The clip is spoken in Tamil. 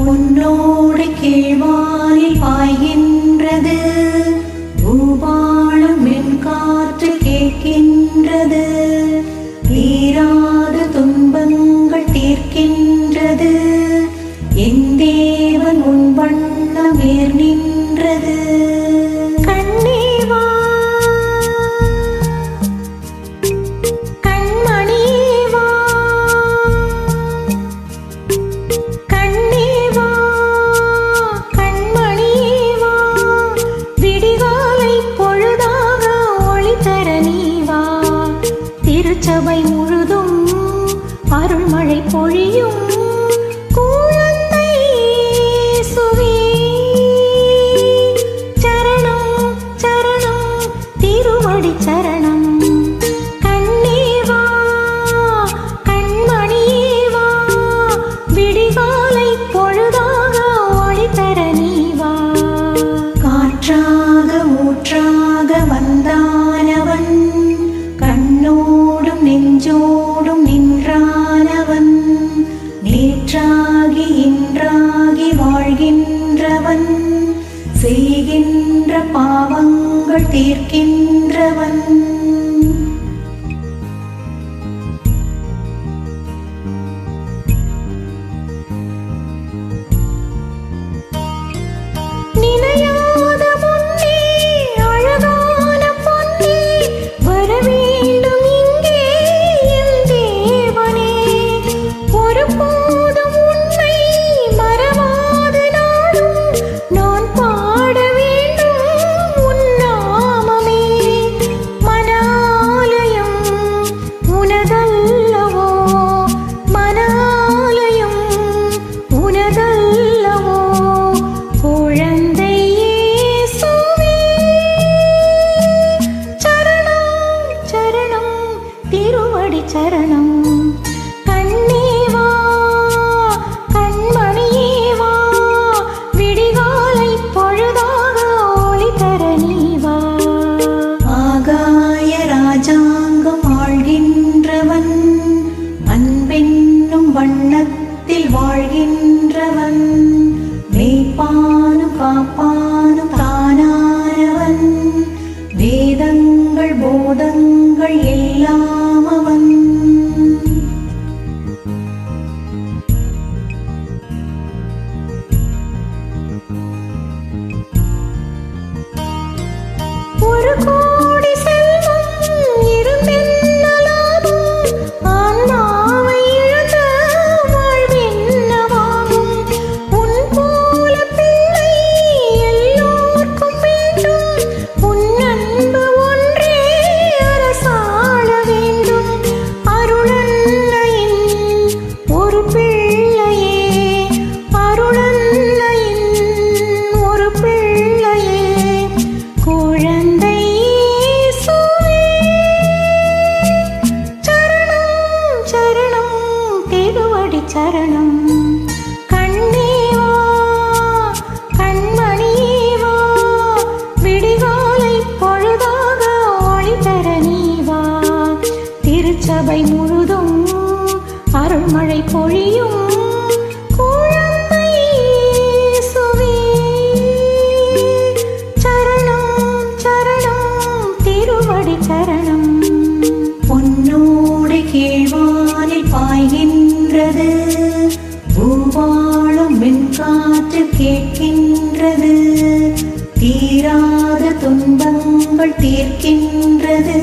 உன்னோடு கீழ்வானில் பாய்கின்றது, பூபாலம் வெண்காற்று கேட்கின்றது, தீராத துன்பங்கள் தீர்க்கின்றது, என் தேவன் உன் வண்ணம் நேர் நின்றது. சபை முழுதும் அருள்மழை பொழியும் குழந்தை சுவே சரணம் சரணம் திருவடி சரணம். கண்ணேவா கண்மணியேவா விடிகாலை பொழுதாக ஒளி தர நீவா. காற்றாக ஊற்றாக வந்தானவன், கண்ணோடும் நெஞ்சோடும் நின்றானவன், நேற்றாகி இன்றாகி வாழ்கின்றவன், செய்கின்ற பாவங்கள் தீர்க்கின்றவன். சரணம் கண்ணேவா கண்மணியேவா விடிகாலை பொழுதாக ஒளி தர நீவா. ஆகாய ராஜாங்கம் ஆழ்கின்றவன், அன்பென்னும் வண்ணத்தில் வாழ்கின்றவன், மேய்ப்பானும் காப்பானும் தானானவன், வேதங்கள் போதங்கள் எல்லாம் அவன். ஒரு கோடி செல்வம் இருந்தென்னலாகும், ஆன்மாவை இழந்த வாழ்வென்னவாகும். உன் போல பிள்ளை எல்லோர்க்கும் வேண்டும், உன் அன்பு ஒன்றே அரசாள வேண்டும். அருளன்னையின் ஒரு பிள்ளையே, அருளன்னையின் ஒரு பிள்ளையே, குழந்தை இயேசுவே சரணம் சரணம் திருவடி சரணம். கண்ணேவா கண்மணியேவா விடிகாலை பொழுதாக ஒளி தர நீவா. திருச்சபை முழுதும் அருள்மழை பொழியும் குழந்தை இயேசுவே சரணம் சரணம் திருவடி சரணம். பொன்னோடு கீழ்வானில் பாய்கின்றது, பூவா பூங்காற்று கேட்கின்றது தீராத துன்பங்கள் தீர்க்கின்றது